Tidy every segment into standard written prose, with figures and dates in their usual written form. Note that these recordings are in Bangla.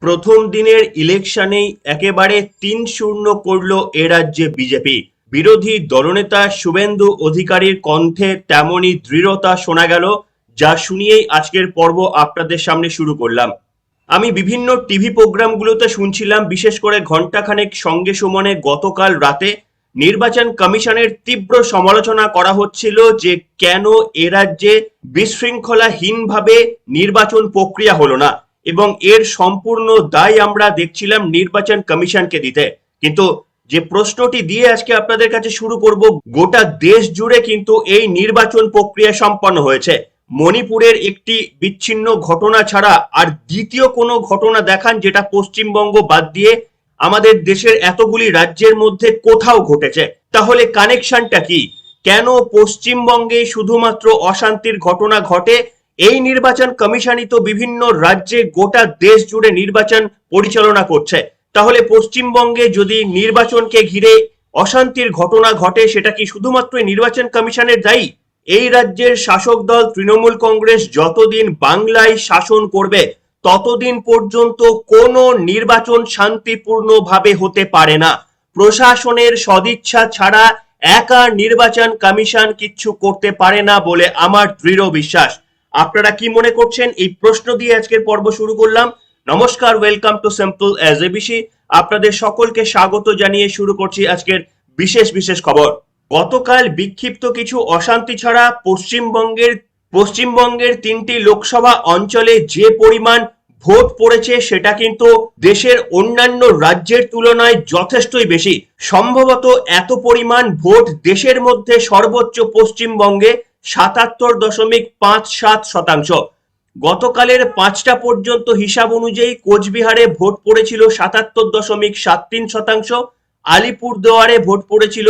প্রথম দিনের ইলেকশনেই একেবারে ৩-০ করল এ রাজ্যে বিজেপি। বিরোধী দলনেতা শুভেন্দু অধিকারীর কণ্ঠে তেমনই দৃঢ়তা শোনা গেল, যা শুনিয়েই আজকের পর্ব আপনাদের সামনে শুরু করলাম। আমি বিভিন্ন টিভি প্রোগ্রামগুলোতে শুনছিলাম, বিশেষ করে ঘণ্টাখানেক সঙ্গে সুমনে গতকাল রাতে নির্বাচন কমিশনের তীব্র সমালোচনা করা হচ্ছিল যে কেন এ রাজ্যে বিশৃঙ্খলাহীনভাবে নির্বাচন প্রক্রিয়া হলো না, এবং এর সম্পূর্ণ দায় আমরা দেখছিলাম নির্বাচন কমিশনকে দিতে। কিন্তু যে প্রশ্নটি দিয়ে আজকে আপনাদের কাছে শুরু করব, গোটা দেশ জুড়ে কিন্তু এই নির্বাচন প্রক্রিয়া সম্পন্ন হয়েছে। মণিপুরের একটি বিচ্ছিন্ন ঘটনা ছাড়া আর দ্বিতীয় কোনো ঘটনা দেখান যেটা পশ্চিমবঙ্গ বাদ দিয়ে আমাদের দেশের এতগুলি রাজ্যের মধ্যে কোথাও ঘটেছে। তাহলে কানেকশনটা কি? কেন পশ্চিমবঙ্গে শুধুমাত্র অশান্তির ঘটনা ঘটে? এই নির্বাচন কমিশনই তো বিভিন্ন রাজ্যে গোটা দেশ জুড়ে নির্বাচন পরিচালনা করছে। তাহলে পশ্চিমবঙ্গে যদি নির্বাচনকে ঘিরে অশান্তির ঘটনা ঘটে, সেটা কি শুধুমাত্র নির্বাচন কমিশনের দায়ী? এই রাজ্যের শাসক দল তৃণমূল কংগ্রেস যতদিন বাংলায় শাসন করবে ততদিন পর্যন্ত কোনো নির্বাচন শান্তিপূর্ণভাবে হতে পারে না। প্রশাসনের সদিচ্ছা ছাড়া একা নির্বাচন কমিশন কিচ্ছু করতে পারে না বলে আমার দৃঢ় বিশ্বাস। আপনারা কি মনে করছেন? এই প্রশ্ন দিয়ে আজকের পর্ব শুরু করলাম। নমস্কার, welcome to simple as ABC. আপনাদের সকলকে স্বাগত জানিয়ে শুরু করছি আজকের বিশেষ খবর। গতকাল বিক্ষিপ্ত কিছু অশান্তি ছাড়া পশ্চিমবঙ্গের ৩টি লোকসভা অঞ্চলে যে পরিমাণ ভোট পড়েছে সেটা কিন্তু দেশের অন্যান্য রাজ্যের তুলনায় যথেষ্টই বেশি। সম্ভবত এত পরিমাণ ভোট দেশের মধ্যে সর্বোচ্চ পশ্চিমবঙ্গে ৭৭.৫৭%। গতকালের ৫টা পর্যন্ত হিসাব অনুযায়ী কোচবিহারে ভোট পড়েছিল ৭৭.৭৩%, আলিপুরদুয়ারে ভোট পড়েছিল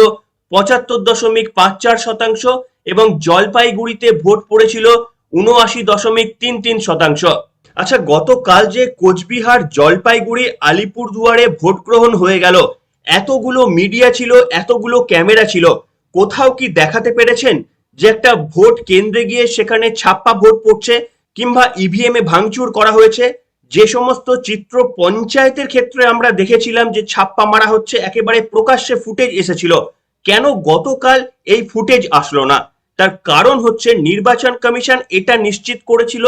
৭৫.৫৪% এবং জলপাইগুড়িতে ভোট পড়েছিল ৭৯.৩৩%। আচ্ছা, গতকাল যে কোচবিহার, জলপাইগুড়ি, আলিপুরদুয়ারে ভোট গ্রহণ হয়ে গেল, এতগুলো মিডিয়া ছিল, এতগুলো ক্যামেরা ছিল, কোথাও কি দেখাতে পেরেছেন যে একটা ভোট কেন্দ্রে গিয়ে সেখানে ছাপ্পা ভোট পড়ছে কিংবা ইভিএম এ ভাঙচুর করা হয়েছে? যে সমস্ত চিত্র পঞ্চায়েতের ক্ষেত্রে আমরা দেখেছিলাম যে ছাপ্পা মারা হচ্ছে, একেবারে প্রকাশ্যে ফুটেজ এসেছিল, কেন গতকাল এই ফুটেজ আসলো না? তার কারণ হচ্ছে নির্বাচন কমিশন এটা নিশ্চিত করেছিল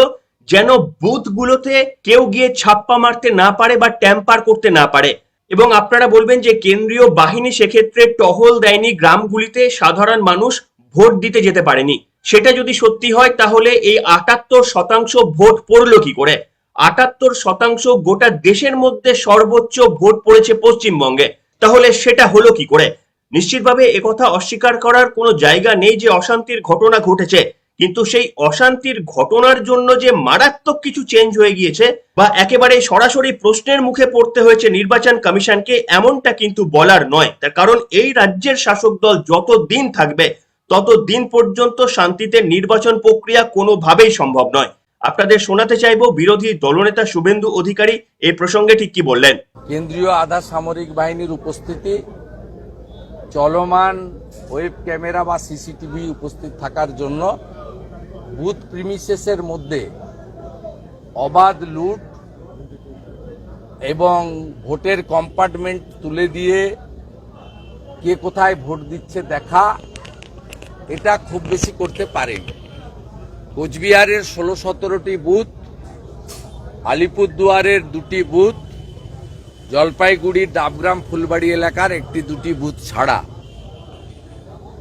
যেন বুথগুলোতে কেউ গিয়ে ছাপ্পা মারতে না পারে বা ট্যাম্পার করতে না পারে। এবং আপনারা বলবেন যে কেন্দ্রীয় বাহিনী সেক্ষেত্রে টহল দেয়নি, গ্রামগুলিতে সাধারণ মানুষ ভোট দিতে যেতে পারেনি। সেটা যদি সত্যি হয় তাহলে এই ৭৮% ভোট পড়লো কি করে? ৭৮% গোটা দেশের মধ্যে সর্বোচ্চ ভোট পড়েছে পশ্চিমবঙ্গে, তাহলে সেটা হলো কি করে? নিশ্চিতভাবে একথা অস্বীকার করার কোনো জায়গা নেই যে অশান্তির ঘটনা ঘটেছে, কিন্তু সেই অশান্তির ঘটনার জন্য যে মারাত্মক কিছু চেঞ্জ হয়ে গিয়েছে বা একেবারে সরাসরি প্রশ্নের মুখে পড়তে হয়েছে নির্বাচন কমিশনকে, এমনটা কিন্তু বলার নয়। তার কারণ এই রাজ্যের শাসক দল যতদিন থাকবে ততদিন পর্যন্ত শান্তিতে নির্বাচন প্রক্রিয়া কোনোভাবেই সম্ভব নয়। আপনাদের শোনাতে চাইবো বিরোধী দলনেতা শুভেন্দু অধিকারী এই প্রসঙ্গে ঠিক কি বললেন। কেন্দ্রীয় আধা সামরিক বাহিনীর উপস্থিতি, চলমান ওয়েব ক্যামেরা বা সিসিটিভি উপস্থিত থাকার জন্য বুথ প্রিমিসেসের মধ্যে অবাধ লুট এবং ভোটের কম্পার্টমেন্ট তুলে দিয়ে কে কোথায় ভোট দিচ্ছে দেখা, এটা খুব বেশি করতে পারেনি। কোচবিহারের ১৬-১৭টি বুথ, আলিপুরদুয়ারের 2টি বুথ, জলপাইগুড়ির ডাবগ্রাম ফুলবাড়ি এলাকার 1-2টি বুথ ছাড়া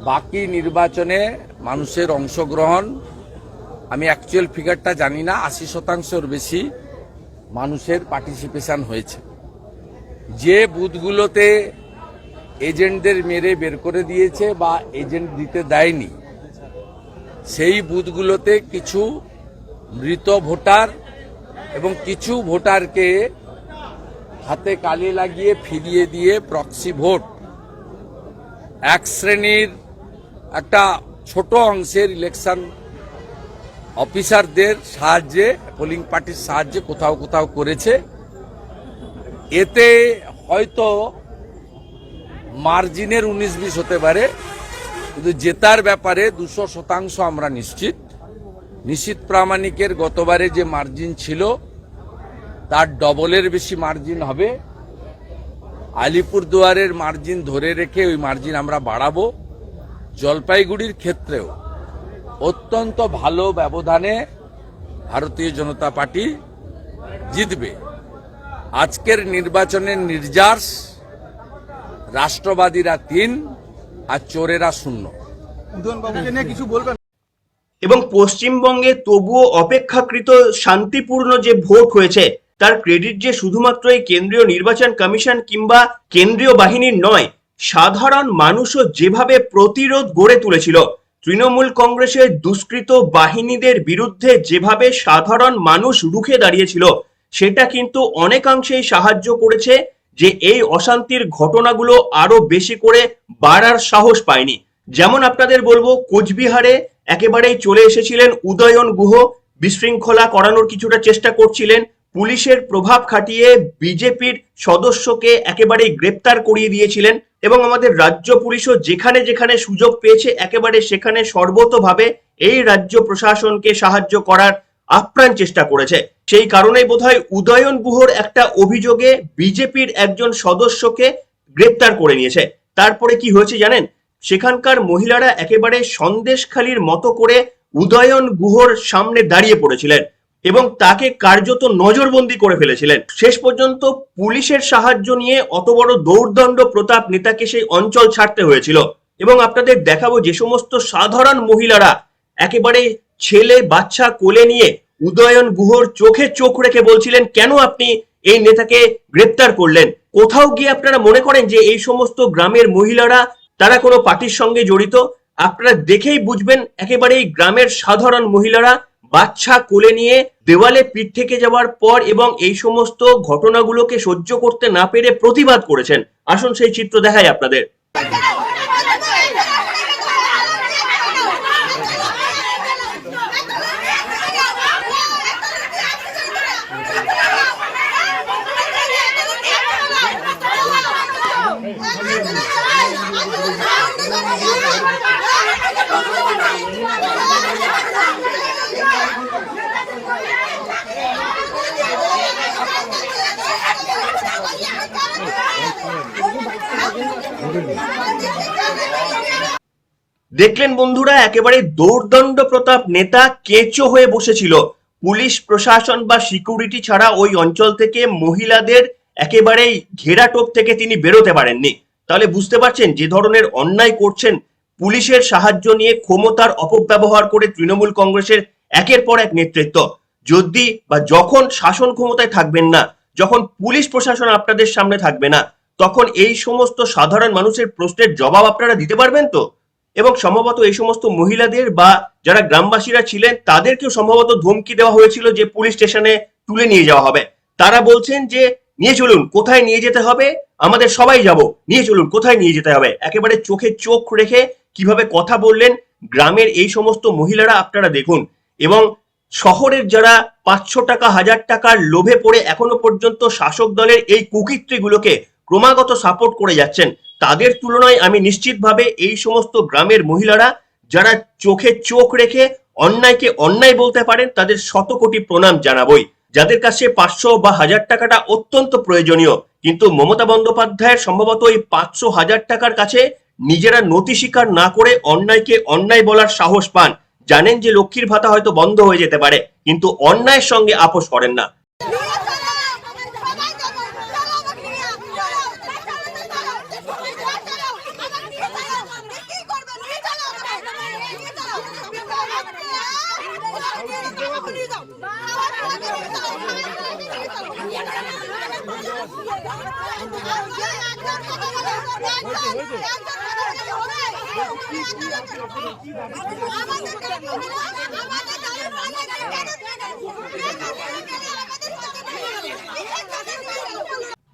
বাকি নির্বাচনে মানুষের অংশগ্রহণ, আমি অ্যাকচুয়াল ফিগারটা জানি না, ৮০%-র বেশি মানুষের পার্টিসিপেশন হয়েছে। যে বুথগুলোতে এজেন্টদের মেরে বের করে দিয়েছে বা এজেন্ট দিতে দেয়নি, সেই বুথগুলোতে কিছু মৃত ভোটার এবং কিছু ভোটারকে হাতে কালি লাগিয়ে ফিরিয়ে দিয়ে প্রক্সি ভোট, এক শ্রেণীর একটা ছোট অংশের ইলেকশন অফিসারদের সাহায্যে, পোলিং পার্টির সাহায্যে কোথাও কোথাও করেছে। এতে হয়তো মার্জিনের ১৯-২০ হতে পারে, কিন্তু জেতার ব্যাপারে ২০০% আমরা নিশ্চিত। নিশীথ প্রামাণিকের গতবারে যে মার্জিন ছিল তার ডবলের বেশি মার্জিন হবে। আলিপুরদুয়ারের মার্জিন ধরে রেখে ওই মার্জিন আমরা বাড়াবো। জলপাইগুড়ির ক্ষেত্রেও অত্যন্ত ভালো ব্যবধানে ভারতীয় জনতা পার্টি জিতবে। আজকের নির্বাচনের নির্যাস রাষ্ট্রবাদীরা 3 আর চোরেরা 0। কিছু বলবেন? এবং পশ্চিমবঙ্গে তবুও অপেক্ষাকৃত শান্তিপূর্ণ যে ভোট হয়েছে তার ক্রেডিট যে শুধুমাত্র এই কেন্দ্রীয় নির্বাচন কমিশন কিংবা কেন্দ্রীয় বাহিনীর নয়, সাধারণ মানুষও যেভাবে প্রতিরোধ গড়ে তুলেছিল, তৃণমূল কংগ্রেসের দুষ্কৃত বাহিনীদের বিরুদ্ধে যেভাবে সাধারণ মানুষ রুখে দাঁড়িয়েছিল, সেটা কিন্তু অনেকাংশেই সাহায্য করেছে যে এই অশান্তির ঘটনাগুলো আরো বেশি করে বাড়ার সাহস পায়নি। যেমন আপনাদের বলবো, কোচবিহারে একেবারেই চলে এসেছিলেন উদয়ন গুহ, বিশৃঙ্খলা করানোর কিছুটা চেষ্টা করছিলেন, পুলিশের প্রভাব খাটিয়ে বিজেপির সদস্যকে একেবারেই গ্রেপ্তার করিয়ে দিয়েছিলেন এবং আমাদের রাজ্য পুলিশও যেখানে যেখানে সুযোগ পেয়েছে একেবারে সেখানে সর্বতোভাবে এই রাজ্য প্রশাসনকে সাহায্য করার আপ্রাণ চেষ্টা করেছে। সেই কারণেই বোধহয় উদয়ন গুহর একটা অভিযোগে বিজেপির একজন সদস্যকে গ্রেপ্তার করে নিয়েছে। তারপরে কি হয়েছে জানেন? সেখানকার মহিলারা একেবারে সন্দেশখালির মতো করে উদয়ন গুহর সামনে দাঁড়িয়ে পড়েছিলেন এবং তাকে কার্যত নজরবন্দি করে ফেলেছিলেন। শেষ পর্যন্ত পুলিশের সাহায্য নিয়ে অত বড় দৌর্দণ্ড প্রতাপ নেতাকে সেই অঞ্চল ছাড়তে হয়েছিল। এবং আপনাদের দেখাবো যে সমস্ত সাধারণ মহিলারা একেবারে ছেলে বাচ্চা কোলে নিয়ে উদয়ন গুহর চোখে চোখ রেখে বলছিলেন, কেন আপনি এই নেতাকে গ্রেপ্তার করলেন? কোথাও গিয়ে আপনারা মনে করেন যে এই সমস্ত গ্রামের মহিলারা তারা কোনো পার্টির সঙ্গে জড়িত? আপনারা দেখেই বুঝবেন একেবারে এই গ্রামের সাধারণ মহিলারা বাচ্চা কোলে নিয়ে দেওয়ালে পিঠ থেকে যাওয়ার পর এবং এই সমস্ত ঘটনাগুলোকে সহ্য করতে না পেরে প্রতিবাদ করেছেন। আসুন সেই চিত্র দেখাই আপনাদের। দেখলেন বন্ধুরা, একেবারে দৌর্দণ্ড প্রতাপ নেতা কেঁচো হয়ে বসেছিল। পুলিশ প্রশাসন বা সিকিউরিটি ছাড়া ওই অঞ্চল থেকে মহিলাদের একেবারেই ঘেরাটোপ থেকে তিনি বেরোতে পারেননি। তাহলে বুঝতে পারছেন যে ধরনের অন্যায় করছেন পুলিশের সাহায্য নিয়ে ক্ষমতার অপব্যবহার করে তৃণমূল কংগ্রেসের একের পর এক নেতৃত্ব। যদি বা যখন শাসন ক্ষমতায় থাকবেন না, যখন পুলিশ প্রশাসন আপনাদের সামনে থাকবে না, তখন এই সমস্ত সাধারণ মানুষের প্রশ্নের জবাব আপনারা দিতে পারবেন তো? এবং সম্ভবত এই সমস্ত মহিলাদের বা যারা গ্রামবাসীরা ছিলেন তাদেরকেও সম্ভবত ধমকি দেওয়া হয়েছিল যে পুলিশ স্টেশনে তুলে নিয়ে যাওয়া হবে। তারা বলছেন যে নিয়ে চলুন, কোথায় নিয়ে যেতে হবে আমাদের সবাই যাব, নিয়ে চলুন কোথায় নিয়ে যেতে হবে। একেবারে চোখে চোখ রেখে কিভাবে কথা বললেন গ্রামের এই সমস্ত মহিলারা আপনারা দেখুন। এবং শহরের যারা 500 টাকা 1000 টাকার লোভে পড়ে এখনো পর্যন্ত শাসক দলের এই কুকীর্তিগুলোকে ক্রমাগত সাপোর্ট করে যাচ্ছেন, তাদের তুলনায় আমি নিশ্চিতভাবে এই সমস্ত গ্রামের মহিলারা যারা চোখে চোখ রেখে অন্যায়কে অন্যায় বলতে পারেন তাদের শত কোটি প্রণাম জানাবই। যাদের কাছে 500 বা 1000 টাকাটা অত্যন্ত প্রয়োজনীয়, কিন্তু মমতা বন্দ্যোপাধ্যায়ের সম্ভবত এই 500 1000 টাকার কাছে নিজেরা নতি স্বীকার না করে অন্যায়কে অন্যায় বলার সাহস পান। জানেন যে লক্ষ্মীর ভাতা হয়তো বন্ধ হয়ে যেতে পারে, কিন্তু অন্যায়ের সঙ্গে আপোষ করেন না।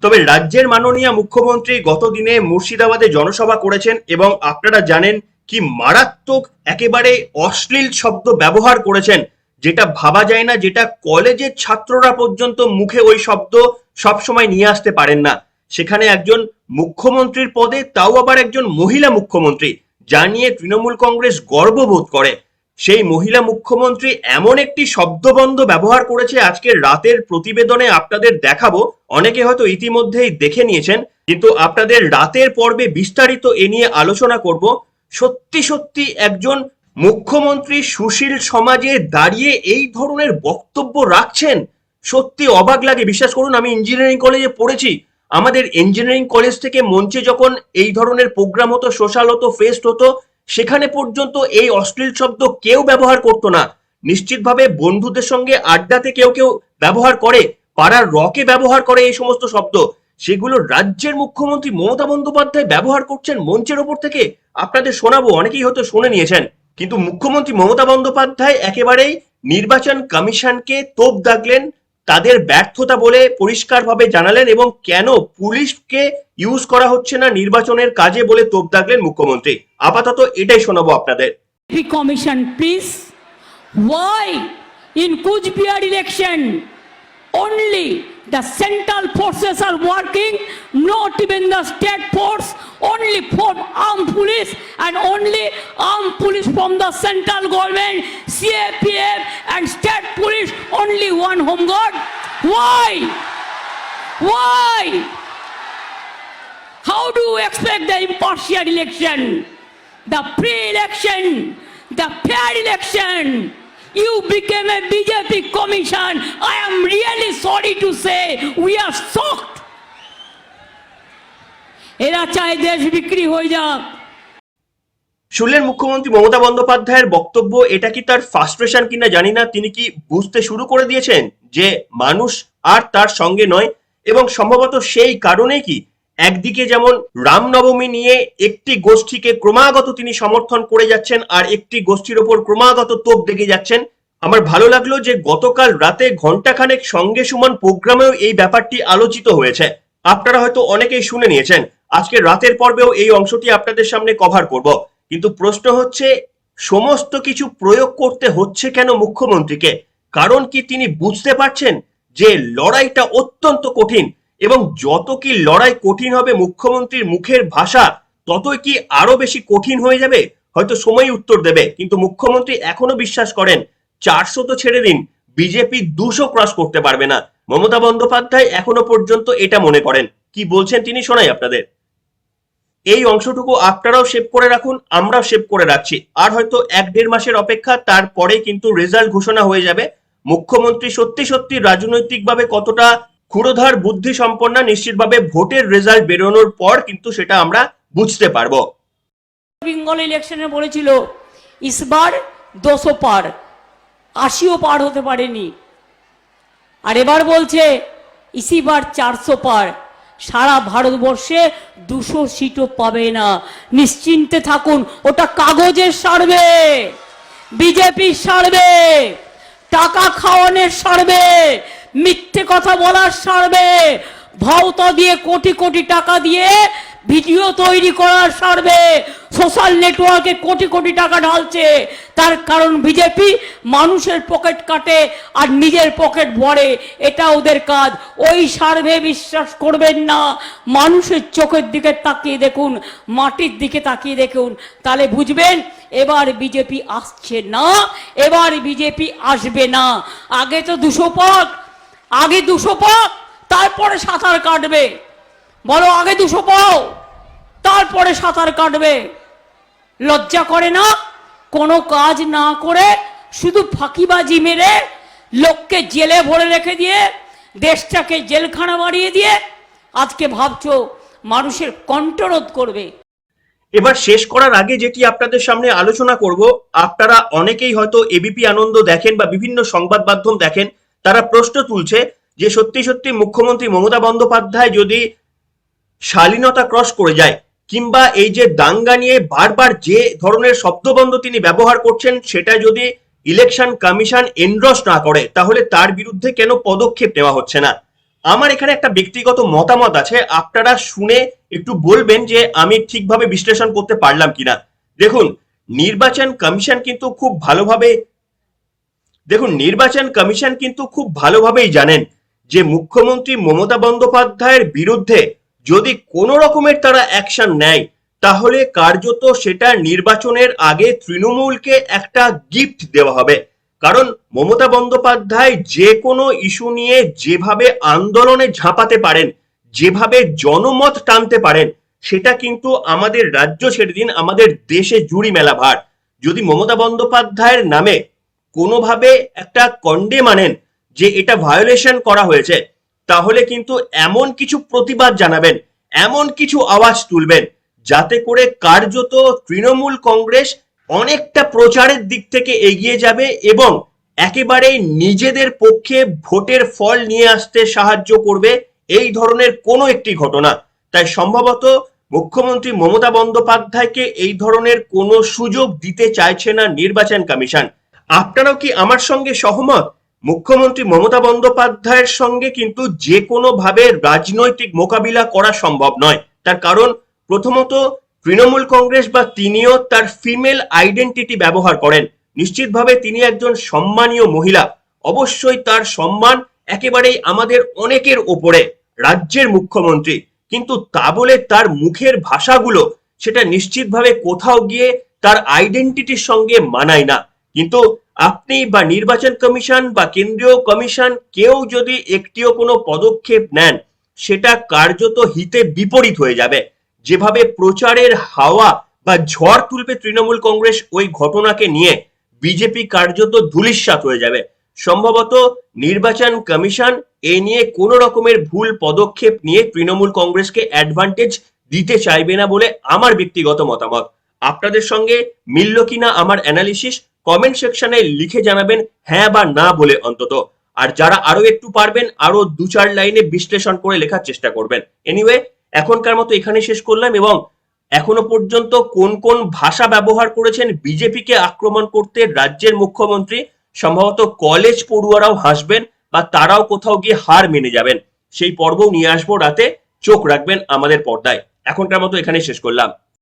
তবে রাজ্যের মাননীয় মুখ্যমন্ত্রী গতদিনে মুর্শিদাবাদে জনসভা করেছেন এবং আপনারা জানেন কি মারাত্মক একেবারে অশ্লীল শব্দ ব্যবহার করেছেন, যেটা ভাবা যায় না, যেটা কলেজের ছাত্ররা পর্যন্ত মুখে ওই শব্দ সবসময় নিয়ে আসতে পারেন না। সেখানে একজন মুখ্যমন্ত্রীর পদে, তাও আবার একজন মহিলা মুখ্যমন্ত্রী, যা নিয়ে তৃণমূল কংগ্রেস গর্ববোধ করে, সেই মহিলা মুখ্যমন্ত্রী এমন একটি শব্দবন্ধ ব্যবহার করেছে, আজকের রাতের প্রতিবেদনে আপনাদের দেখাবো। অনেকে হয়তো ইতিমধ্যেই দেখে নিয়েছেন, কিন্তু আপনাদের রাতের পর্বে বিস্তারিত এ নিয়ে আলোচনা করব। সত্যি সত্যি একজন মুখ্যমন্ত্রী সুশীল সমাজে দাঁড়িয়ে এই ধরনের বক্তব্য রাখছেন, সত্যি অবাক লাগে। বিশ্বাস করুন, আমি ইঞ্জিনিয়ারিং কলেজে পড়েছি। আমাদের ইঞ্জিনিয়ারিং কলেজ থেকে মঞ্চে যখন এই ধরনের প্রোগ্রাম হতো, সোশ্যাল হতো, ফেস্ট হতো, সেখানে পর্যন্ত এই অশ্লীল শব্দ কেউ ব্যবহার করতো না। নিশ্চিতভাবে বন্ধুদের সঙ্গে আড্ডাতে কেউ কেউ ব্যবহার করে, পাড়ার রকে ব্যবহার করে এই সমস্ত শব্দ। সেগুলো রাজ্যের মুখ্যমন্ত্রী মমতা বন্দ্যোপাধ্যায় ব্যবহার করছেন মঞ্চের ওপর থেকে। আপনাদের শোনাবো, অনেকেই হয়তো শুনে নিয়েছেন। কিন্তু মুখ্যমন্ত্রী মমতা বন্দ্যোপাধ্যায় একেবারেই নির্বাচন কমিশনকে তোপ দাগলেন, তাদের ব্যর্থতা বলে পরিষ্কারভাবে জানালেন, এবং কেন পুলিশকে ইউজ করা হচ্ছে না নির্বাচনের কাজে বলে তোপ দাগলেন মুখ্যমন্ত্রী। আপাতত এটাই শোনাবো আপনাদের। Commission, please. Why in Kuch Bihar election only the central forces are working, not even the state force, only from armed police and only armed police from the central government, CAPF and state police, only one home guard? Why? Why? How do you expect the impartial election, the free election, the fair election? You became a BJP commission. I am really sorry to say we are shocked. এরা চায় দেশ বিক্রি হয়ে যাক। শুনলেন মুখ্যমন্ত্রী মমতা বন্দ্যোপাধ্যায়ের বক্তব্য। এটা কি তার ফ্রাস্ট্রেশন কিনা জানি না, তিনি কি বুঝতে শুরু করে দিয়েছেন যে মানুষ আর তার সঙ্গে নয়? এবং সম্ভবত সেই কারণেই কি একদিকে যেমন রামনবমী নিয়ে একটি গোষ্ঠীকে ক্রমাগত তিনি সমর্থন করে যাচ্ছেন, আর একটি গোষ্ঠীর ওপর ক্রমাগত তোপ দেখে যাচ্ছেন। আমার ভালো লাগলো যে গতকাল রাতে ঘন্টাখানেক সঙ্গে সুমন প্রোগ্রামেও এই ব্যাপারটি আলোচিত হয়েছে। আপনারা হয়তো অনেকেই শুনে নিয়েছেন। আজকে রাতের পর্বেও এই অংশটি আপনাদের সামনে কভার করব। কিন্তু প্রশ্ন হচ্ছে, সমস্ত কিছু প্রয়োগ করতে হচ্ছে কেন মুখ্যমন্ত্রীকে? কারণ কি তিনি বুঝতে পারছেন যে লড়াইটা অত্যন্ত কঠিন, এবং যত কি লড়াই কঠিন হবে মুখ্যমন্ত্রীর মুখের ভাষা ততই কি আরো বেশি কঠিন হয়ে যাবে? হয়তো সময় উত্তর দেবে। কিন্তু মুখ্যমন্ত্রী এখনো বিশ্বাস করেন 400 তো ছেড়ে দিন, বিজেপি 200 ক্রস করতে পারবে না। মমতা বন্দ্যোপাধ্যায় এখনো পর্যন্ত এটা মনে করেন। কি বলছেন তিনি শোনাই আপনাদের। এই অংশটুকু আপনারাও সেভ করে রাখুন, আমরাও সেভ করে রাখছি। আর হয়তো 1-1.5 মাসের অপেক্ষা, তারপরে কিন্তু রেজাল্ট ঘোষণা হয়ে যাবে। মুখ্যমন্ত্রী সত্যি সত্যি রাজনৈতিকভাবে কতটা ক্ষুরধার বুদ্ধি সম্পন্ন, নিশ্চিতভাবে ভোটের রেজাল্ট বেরোনোর পর কিন্তু সেটা আমরা বুঝতে পারবো। বেঙ্গল ইলেকশনে বলেছিল ইসবার 200 পার, 80ও পার হতে পারেনি। আর এবার বলছে ইসিবার 400 পার, সারা ভারতবর্ষে 200 সিটও পাবে না। নিশ্চিন্তে থাকুন, ওটা কাগজের সার্ভে, বিজেপির সার্ভে, টাকা খাওয়ানোর সার্ভে, মিথ্যে কথা বলার সার্ভে, ভাওতা দিয়ে কোটি কোটি টাকা দিয়ে ভিডিও তৈরি করার সার্ভে, সোশ্যাল নেটওয়ার্কে কোটি কোটি টাকা ঢালছে। তার কারণ বিজেপি মানুষের পকেট কাটে আর নিজের পকেট ভরে, এটা ওদের কাজ। ওই সার্ভে বিশ্বাস করবেন না, মানুষের চোখের দিকে তাকিয়ে দেখুন, মাটির দিকে তাকিয়ে দেখুন, তাহলে বুঝবেন এবার বিজেপি আসছে না, এবার বিজেপি আসবে না। আগে তো 200 পাক, আগে 200 পাক, তারপরে সাঁতার কাটবে। বলো আগে 200 পাও, তারপরে সাঁতার কাটবে। লজ্জা করে না? কোনো কাজ না করে শুধু ফাঁকিবাজি মেরে লোককে জেলে ভরে রেখে দিয়ে, দেশটাকে জেলখানা বানিয়ে দিয়ে আজকে ভাবছো মানুষের কণ্ঠরোধ করবে। এবার শেষ করার আগে যেটি আপনাদের সামনে আলোচনা করব, আপনারা অনেকেই হয়তো এবিপি আনন্দ দেখেন বা বিভিন্ন সংবাদ মাধ্যম দেখেন, তারা প্রশ্ন তুলছে যে সত্যি সত্যি মুখ্যমন্ত্রী মমতা বন্দ্যোপাধ্যায় যদি শালীনতা ক্রস করে যায়, কিংবা এই যে দাঙ্গা নিয়ে বারবার যে ধরনের শব্দবন্ধ তিনি ব্যবহার করছেন, সেটা যদি ইলেকশন কমিশন এন্ডোর্স না করে, তাহলে তার বিরুদ্ধে কেন পদক্ষেপ নেওয়া হচ্ছে না? আমার এখানে একটা ব্যক্তিগত মতামত আছে, আপনারা শুনে একটু বলবেন যে আমি ঠিকভাবে বিশ্লেষণ করতে পারলাম কিনা। দেখুন, নির্বাচন কমিশন কিন্তু খুব ভালোভাবেই জানেন যে মুখ্যমন্ত্রী মমতা বন্দ্যোপাধ্যায়ের বিরুদ্ধে যদি কোনো রকমের তারা অ্যাকশন নেয়, তাহলে কার্যত সেটা নির্বাচনের আগে তৃণমূলকে একটা গিফট দেওয়া হবে। কারণ মমতা বন্দ্যোপাধ্যায় যে কোনো ইস্যু নিয়ে যেভাবে আন্দোলনে ঝাঁপাতে পারেন, যেভাবে জনমত টানতে পারেন, সেটা কিন্তু আমাদের রাজ্য ছেড়ে দিন, আমাদের দেশে জুড়ি মেলা ভার। যদি মমতা বন্দ্যোপাধ্যায়ের নামে কোনোভাবে একটা কন্ডেম আনেন যে এটা ভায়োলেশন করা হয়েছে, তাহলে কিন্তু এমন কিছু প্রতিবাদ জানাবেন, এমন কিছু আওয়াজ তুলবেন, যাতে করে কার্যত তৃণমূল কংগ্রেস অনেকটা প্রচারের দিক থেকে এগিয়ে যাবে এবং একেবারে নিজেদের পক্ষে ভোটের ফল নিয়ে আসতে সাহায্য করবে এই ধরনের কোনো একটি ঘটনা। তাই সম্ভবত মুখ্যমন্ত্রী মমতা বন্দ্যোপাধ্যায়কে এই ধরনের কোনো সুযোগ দিতে চাইছে না নির্বাচন কমিশন। আপনারাও কি আমার সঙ্গে সহমত? মুখ্যমন্ত্রী মমতা বন্দ্যোপাধ্যায়ের সঙ্গে কিন্তু যে কোনো ভাবে রাজনৈতিক মোকাবিলা করা সম্ভব নয়। তার কারণ প্রথমত তৃণমূল কংগ্রেস বা তিনিও তার ফিমেল আইডেন্টিটি ব্যবহার করেন। নিশ্চিতভাবে তিনি একজন সম্মানীয় মহিলা, অবশ্যই তার সম্মান একেবারেই আমাদের অনেকের ওপরে, রাজ্যের মুখ্যমন্ত্রী। কিন্তু তা বলে তার মুখের ভাষাগুলো সেটা নিশ্চিতভাবে কোথাও গিয়ে তার আইডেন্টিটির সঙ্গে মানায় না। কিন্তু আপনি বা নির্বাচন কমিশন বা কেন্দ্রীয় কমিশন কেউ যদি একটিও কোনো পদক্ষেপ নেন, সেটা কার্যত হিতে বিপরীত হয়ে যাবে। যেভাবে প্রচারের হাওয়া বা ঝড় তুলবে তৃণমূল কংগ্রেস ওই ঘটনাকে নিয়ে, বিজেপি কার্যত ধূলিসাৎ হয়ে যাবে। সম্ভবত নির্বাচন কমিশন এ নিয়ে কোনো রকমের ভুল পদক্ষেপ নিয়ে তৃণমূল কংগ্রেসকে অ্যাডভান্টেজ দিতে চাইবে না বলে আমার ব্যক্তিগত মতামত। আপনাদের সঙ্গে মিলল কিনা আমার অ্যানালিসিস কমেন্ট সেকশনে লিখে জানাবেন হ্যাঁ বা না বলে অন্তত। আর যারা আরো একটু পারবেন আরো 2-4 লাইনে বিশ্লেষণ করে লেখার চেষ্টা করবেন। এনিওয়ে, এখনকার মতো এখানে শেষ করলাম এবং এখনো পর্যন্ত কোন কোন ভাষা ব্যবহার করেছেন বিজেপিকে আক্রমণ করতে রাজ্যের মুখ্যমন্ত্রী, সম্ভবত কলেজ পড়ুয়ারাও হাসবেন বা তারাও কোথাও গিয়ে হার মেনে যাবেন। সেই পর্বও নিয়ে আসবো রাতে, চোখ রাখবেন আমাদের পর্দায়। এখনকার মতো এখানে শেষ করলাম।